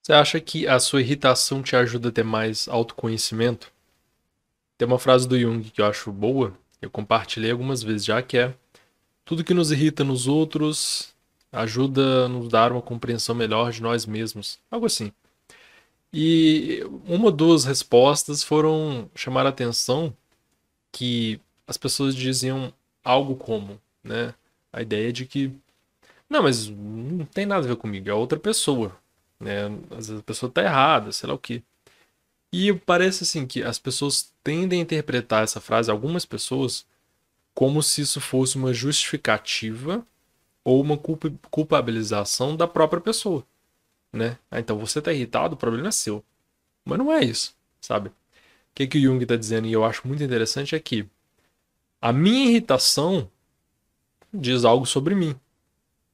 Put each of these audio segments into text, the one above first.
Você acha que a sua irritação te ajuda a ter mais autoconhecimento? Tem uma frase do Jung que eu acho boa, eu compartilhei algumas vezes já, que é: tudo que nos irrita nos outros ajuda a nos dar uma compreensão melhor de nós mesmos. Algo assim. E uma ou duas respostas foram chamar a atenção que as pessoas diziam algo como, né? A ideia de que, não, mas não tem nada a ver comigo, é outra pessoa, né? Às vezes a pessoa tá errada, sei lá o quê. E parece assim que as pessoas tendem a interpretar essa frase, algumas pessoas, como se isso fosse uma justificativa ou uma culpabilização da própria pessoa, né? Ah, então você tá irritado, o problema é seu. Mas não é isso, sabe? O que o Jung está dizendo, e eu acho muito interessante, é que a minha irritação diz algo sobre mim.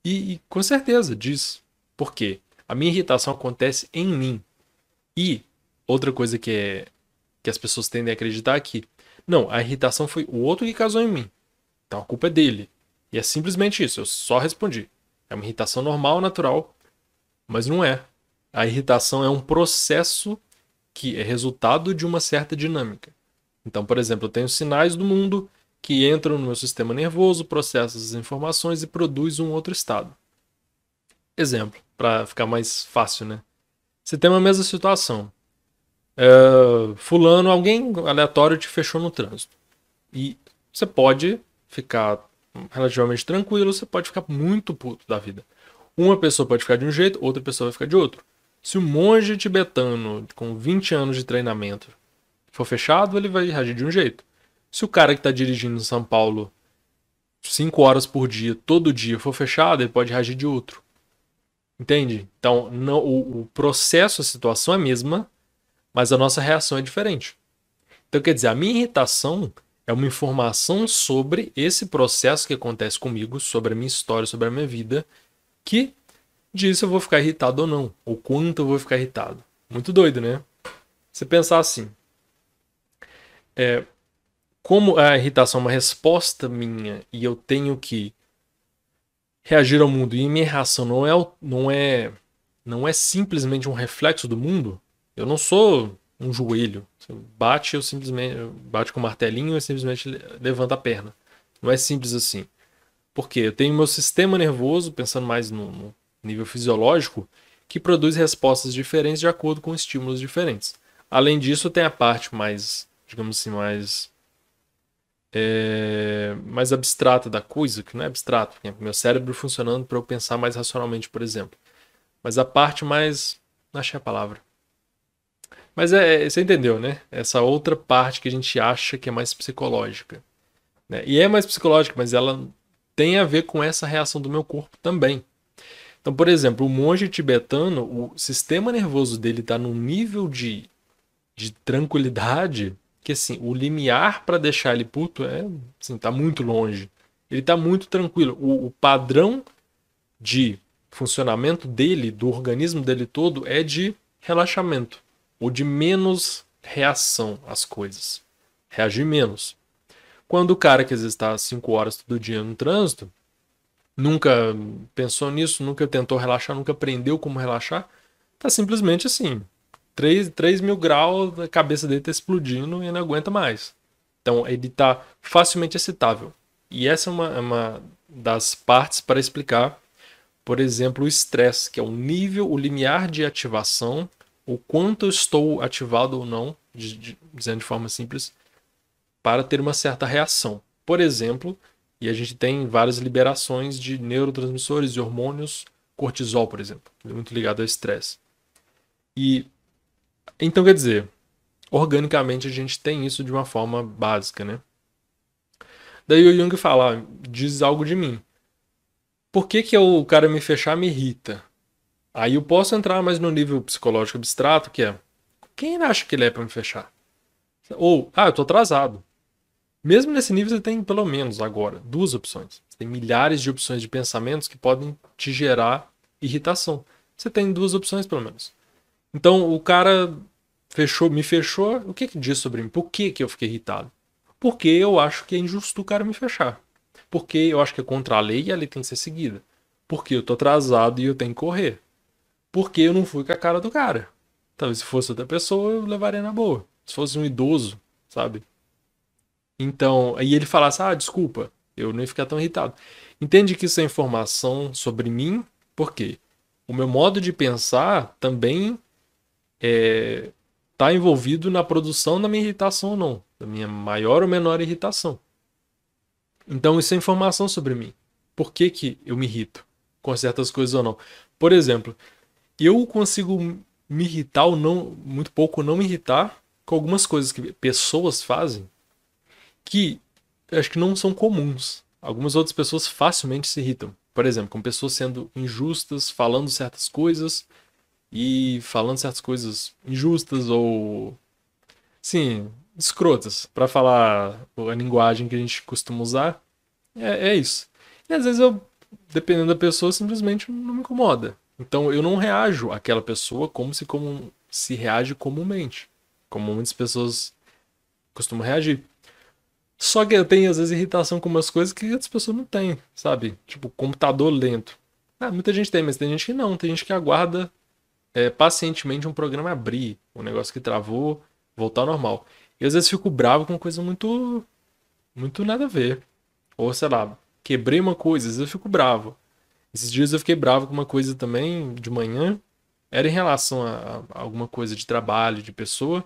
E com certeza diz. Por quê? A minha irritação acontece em mim. E outra coisa que as pessoas tendem a acreditar é que, não, a irritação foi o outro que causou em mim. Então a culpa é dele. E é simplesmente isso, eu só respondi. É uma irritação normal, natural, mas não é. A irritação é um processo que é resultado de uma certa dinâmica. Então, por exemplo, eu tenho sinais do mundo que entram no meu sistema nervoso, processam as informações e produz um outro estado. Exemplo, para ficar mais fácil, né? Você tem uma mesma situação. Fulano, alguém aleatório te fechou no trânsito. E você pode ficar relativamente tranquilo, você pode ficar muito puto da vida. Uma pessoa pode ficar de um jeito, outra pessoa vai ficar de outro. Se o monge tibetano com 20 anos de treinamento for fechado, ele vai reagir de um jeito. Se o cara que está dirigindo em São Paulo 5 horas por dia, todo dia, for fechado, ele pode reagir de outro. Entende? Então, não, o processo, a situação é a mesma, mas a nossa reação é diferente. Então, quer dizer, a minha irritação é uma informação sobre esse processo que acontece comigo, sobre a minha história, sobre a minha vida, que diz se eu vou ficar irritado ou não, ou quanto eu vou ficar irritado. Muito doido, né? Você pensar assim, como a irritação é uma resposta minha e eu tenho que reagir ao mundo e minha reação não é simplesmente um reflexo do mundo, eu não sou um joelho. Você bate, eu simplesmente bate com o martelinho e simplesmente levanta a perna. Não é simples assim. Porque eu tenho meu sistema nervoso, pensando mais no nível fisiológico, que produz respostas diferentes de acordo com estímulos diferentes. Além disso, tem a parte mais, digamos assim, mais abstrata da coisa, que não é abstrato, porque é meu cérebro funcionando para eu pensar mais racionalmente, por exemplo. Mas a parte mais. Não achei a palavra. Mas você entendeu, né? Essa outra parte que a gente acha que é mais psicológica. Né? E é mais psicológica, mas ela tem a ver com essa reação do meu corpo também. Então, por exemplo, o monge tibetano, o sistema nervoso dele está num nível de tranquilidade que, assim, o limiar para deixar ele puto assim, tá muito longe. Ele tá muito tranquilo. O padrão de funcionamento dele, do organismo dele todo, é de relaxamento ou de menos reação às coisas. Reagir menos. Quando o cara que às vezes está 5 horas todo dia no trânsito, nunca pensou nisso, nunca tentou relaxar, nunca aprendeu como relaxar, tá simplesmente assim, 3 mil graus, a cabeça dele tá explodindo e não aguenta mais. Então ele tá facilmente excitável. E essa é uma das partes para explicar, por exemplo, o estresse, que é o nível, o limiar de ativação, o quanto eu estou ativado ou não, dizendo de forma simples, para ter uma certa reação. Por exemplo, e a gente tem várias liberações de neurotransmissores e hormônios, cortisol, por exemplo, muito ligado ao estresse. E então quer dizer, organicamente a gente tem isso de uma forma básica, né? Daí o Jung fala, diz algo de mim. Por que que o cara me fechar me irrita? Aí eu posso entrar mais no nível psicológico abstrato, que é, quem ele acha que ele é para me fechar? Ou, eu tô atrasado. Mesmo nesse nível você tem pelo menos agora duas opções. Você tem milhares de opções de pensamentos que podem te gerar irritação. Você tem duas opções pelo menos. Então o cara me fechou, o que que diz sobre mim? Por que que eu fiquei irritado? Porque eu acho que é injusto o cara me fechar. Porque eu acho que é contra a lei e a lei tem que ser seguida. Porque eu tô atrasado e eu tenho que correr. porque eu não fui com a cara do cara. Talvez se fosse outra pessoa, eu levaria na boa. Se fosse um idoso, sabe? Então, aí ele falasse, ah, desculpa, eu não ia ficar tão irritado. Entende que isso é informação sobre mim, por quê? O meu modo de pensar também está envolvido na produção da minha irritação ou não, da minha maior ou menor irritação. Então, isso é informação sobre mim. Por que que eu me irrito com certas coisas ou não? Por exemplo, eu consigo me irritar ou não, muito pouco não me irritar com algumas coisas que pessoas fazem que eu acho que não são comuns. Algumas outras pessoas facilmente se irritam. Por exemplo, com pessoas sendo injustas, falando certas coisas e falando certas coisas injustas ou, sim, escrotas, para falar a linguagem que a gente costuma usar. É isso. E às vezes eu, dependendo da pessoa, simplesmente não me incomoda. Então eu não reajo àquela pessoa como se reage comumente. Como muitas pessoas costumam reagir. Só que eu tenho, às vezes, irritação com umas coisas que outras pessoas não têm, sabe? Tipo, computador lento. Ah, muita gente tem, mas tem gente que não. Tem gente que aguarda pacientemente um programa abrir, um negócio que travou, voltar ao normal. E às vezes fico bravo com coisa muito, muito nada a ver. Ou, sei lá, quebrei uma coisa, às vezes eu fico bravo. Esses dias eu fiquei bravo com uma coisa também, de manhã. Era em relação a alguma coisa de trabalho, de pessoa.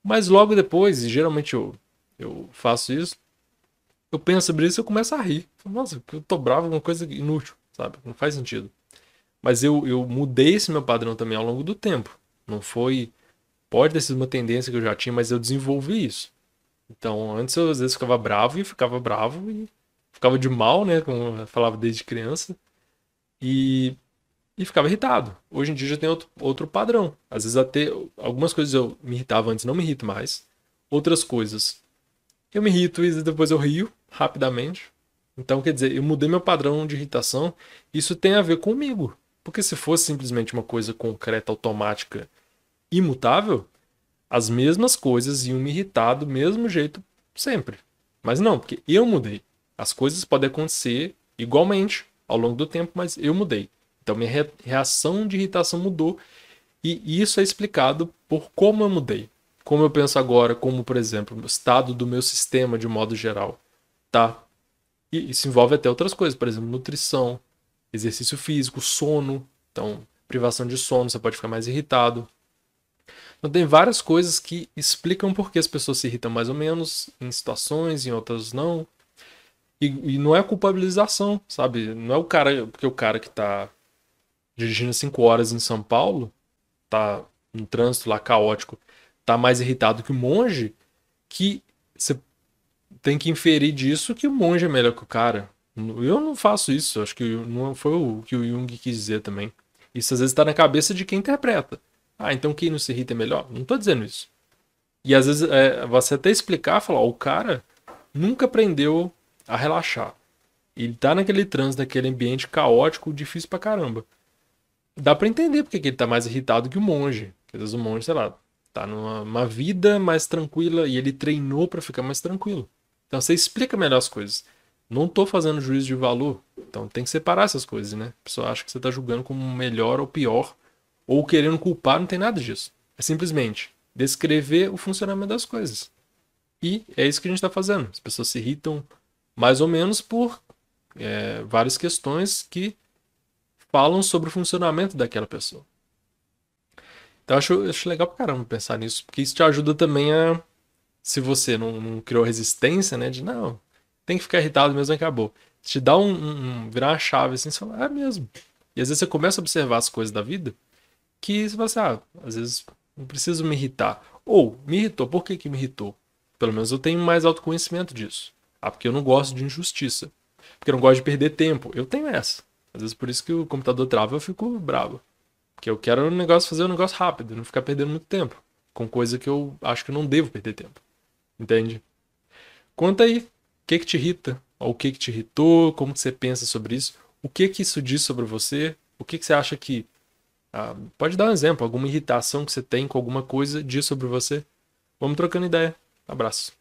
Mas logo depois, e geralmente eu faço isso, eu penso sobre isso e eu começo a rir. Falo, nossa, eu tô bravo com uma coisa inútil, sabe? Não faz sentido. Mas eu mudei esse meu padrão também ao longo do tempo. Não foi. Pode ter sido uma tendência que eu já tinha, mas eu desenvolvi isso. Então, antes eu às vezes ficava bravo e ficava de mal, né? Como eu falava desde criança. E, e ficava irritado. Hoje em dia já tem outro padrão. Às vezes até algumas coisas eu me irritava antes, não me irrito mais. Outras coisas eu me irrito e depois eu rio rapidamente. Então, quer dizer, eu mudei meu padrão de irritação. Isso tem a ver comigo. Porque se fosse simplesmente uma coisa concreta, automática, imutável, as mesmas coisas iam me irritar do mesmo jeito sempre. Mas não, porque eu mudei. As coisas podem acontecer igualmente ao longo do tempo, mas eu mudei. Então, minha reação de irritação mudou. E isso é explicado por como eu mudei. Como eu penso agora, como, por exemplo, o estado do meu sistema de modo geral. Tá? E isso envolve até outras coisas, por exemplo, nutrição, exercício físico, sono. Então, privação de sono, você pode ficar mais irritado. Então, tem várias coisas que explicam por que as pessoas se irritam mais ou menos em situações, em outras não. E não é culpabilização, sabe? Não é o cara, porque o cara que tá dirigindo 5 horas em São Paulo, tá no trânsito lá caótico, tá mais irritado que o monge, que você tem que inferir disso que o monge é melhor que o cara. Eu não faço isso, acho que não foi o que o Jung quis dizer também. Isso às vezes está na cabeça de quem interpreta. Ah, então quem não se irrita é melhor? Não tô dizendo isso. E às vezes você até explicar, falar, ó, o cara nunca aprendeu a relaxar. Ele tá naquele trânsito, naquele ambiente caótico, difícil pra caramba. Dá pra entender porque que ele tá mais irritado que o monge. Porque às vezes o monge, sei lá, tá numa vida mais tranquila e ele treinou pra ficar mais tranquilo. Então você explica melhor as coisas. Não tô fazendo juízo de valor. Então tem que separar essas coisas, né? A pessoa acha que você tá julgando como melhor ou pior, ou querendo culpar, não tem nada disso. É simplesmente descrever o funcionamento das coisas. E é isso que a gente está fazendo. As pessoas se irritam mais ou menos por várias questões que falam sobre o funcionamento daquela pessoa. Então eu acho legal pra caramba pensar nisso, porque isso te ajuda também a, se você não criou resistência, né, de não, tem que ficar irritado mesmo e acabou. Te dá virar uma chave assim, você fala, é mesmo. E às vezes você começa a observar as coisas da vida que você fala assim, às vezes não preciso me irritar. Ou, me irritou, por que que me irritou? Pelo menos eu tenho mais autoconhecimento disso. Ah, porque eu não gosto de injustiça. Porque eu não gosto de perder tempo. Eu tenho essa. Às vezes por isso que o computador trava, eu fico bravo. Porque eu quero fazer um negócio rápido, não ficar perdendo muito tempo. Com coisa que eu acho que eu não devo perder tempo. Entende? Conta aí, o que que te irrita? Ou o que que te irritou? Como que você pensa sobre isso? O que que isso diz sobre você? O que que você acha que... pode dar um exemplo, alguma irritação que você tem com alguma coisa diz sobre você? Vamos trocando ideia. Abraço.